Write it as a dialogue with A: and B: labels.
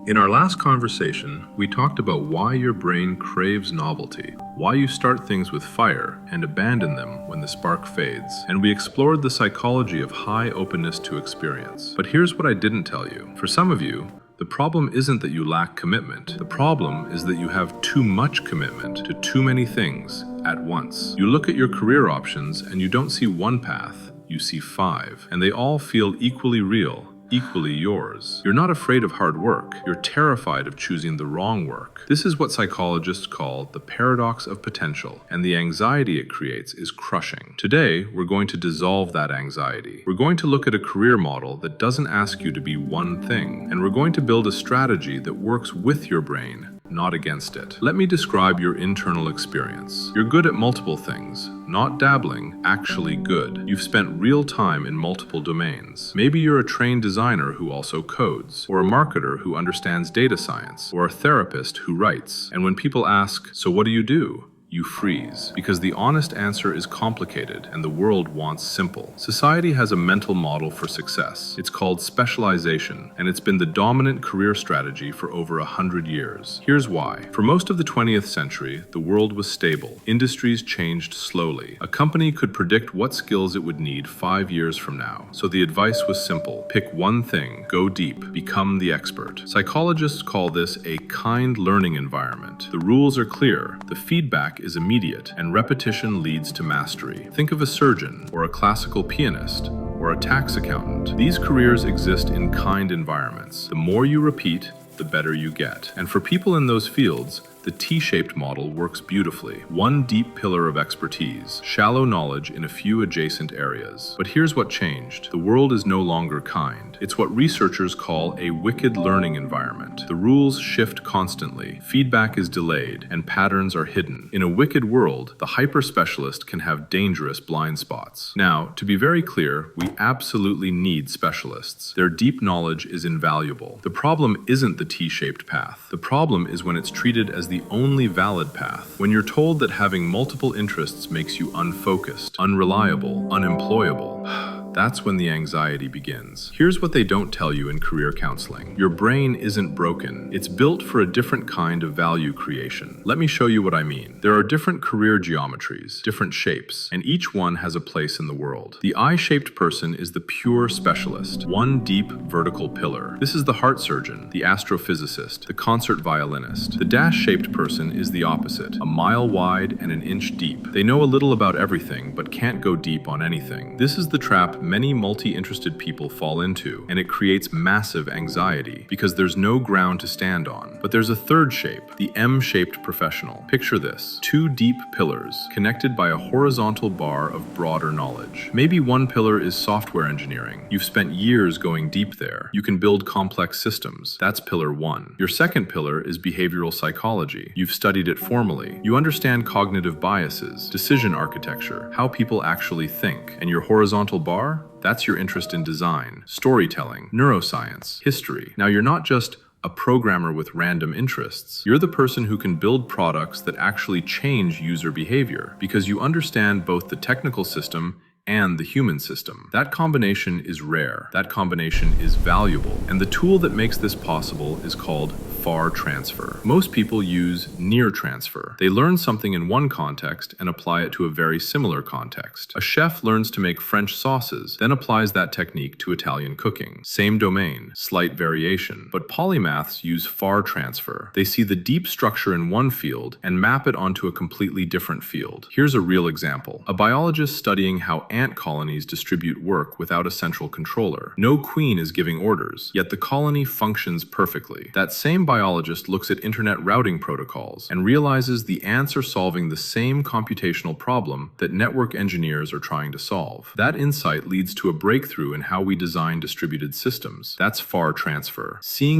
A: In our last conversation, we talked about why your brain craves novelty, why you start things with fire and abandon them when the spark fades, and we explored the psychology of high openness to experience. But here's what I didn't tell you. For some of you, the problem isn't that you lack commitment. The problem is that you have too much commitment to too many things at once. You look at your career options and you don't see one path, you see five, and they all feel equally real, equally yours. You're not afraid of hard work. You're terrified of choosing the wrong work. This is what psychologists call the paradox of potential, and the anxiety it creates is crushing. Today, we're going to dissolve that anxiety. We're going to look at a career model that doesn't ask you to be one thing, and we're going to build a strategy that works with your brain, not against it. Let me describe your internal experience. You're good at multiple things, not dabbling, actually good. You've spent real time in multiple domains. Maybe you're a trained designer who also codes, or a marketer who understands data science, or a therapist who writes. And when people ask, "So what do you do?" you freeze, because the honest answer is complicated and the world wants simple. Society has a mental model for success. It's called specialization, and it's been the dominant career strategy for over 100 years. Here's why. For most of the 20th century, the world was stable. Industries changed slowly. A company could predict what skills it would need 5 years from now. So the advice was simple. Pick one thing, go deep, become the expert. Psychologists call this a kind learning environment. The rules are clear. The feedback is immediate, and repetition leads to mastery. Think of a surgeon, or a classical pianist, or a tax accountant. These careers exist in kind environments. The more you repeat, the better you get. And for people in those fields, the T-shaped model works beautifully. One deep pillar of expertise, shallow knowledge in a few adjacent areas. But here's what changed. The world is no longer kind. It's what researchers call a wicked learning environment. The rules shift constantly, feedback is delayed, and patterns are hidden. In a wicked world, the hyper-specialist can have dangerous blind spots. Now, to be very clear, we absolutely need specialists. Their deep knowledge is invaluable. The problem isn't the T-shaped path. The problem is when it's treated as the only valid path. When you're told that having multiple interests makes you unfocused, unreliable, unemployable, that's when the anxiety begins. Here's what they don't tell you in career counseling. Your brain isn't broken. It's built for a different kind of value creation. Let me show you what I mean. There are different career geometries, different shapes, and each one has a place in the world. The I-shaped person is the pure specialist, one deep vertical pillar. This is the heart surgeon, the astrophysicist, the concert violinist. The dash-shaped person is the opposite, a mile wide and an inch deep. They know a little about everything, but can't go deep on anything. This is the trap many multi-interested people fall into, and it creates massive anxiety because there's no ground to stand on. But there's a third shape, the M-shaped professional. Picture this, two deep pillars connected by a horizontal bar of broader knowledge. Maybe one pillar is software engineering. You've spent years going deep there. You can build complex systems. That's pillar one. Your second pillar is behavioral psychology. You've studied it formally. You understand cognitive biases, decision architecture, how people actually think. And your horizontal bar? That's your interest in design, storytelling, neuroscience, history. Now you're not just a programmer with random interests. You're the person who can build products that actually change user behavior because you understand both the technical system and the human system. That combination is rare. That combination is valuable. And the tool that makes this possible is called far transfer. Most people use near transfer. They learn something in one context and apply it to a very similar context. A chef learns to make French sauces, then applies that technique to Italian cooking. Same domain, slight variation. But polymaths use far transfer. They see the deep structure in one field and map it onto a completely different field. Here's a real example. A biologist studying how ant colonies distribute work without a central controller. No queen is giving orders, yet the colony functions perfectly. That same biologist looks at internet routing protocols and realizes the ants are solving the same computational problem that network engineers are trying to solve. That insight leads to a breakthrough in how we design distributed systems. That's far transfer. Seeing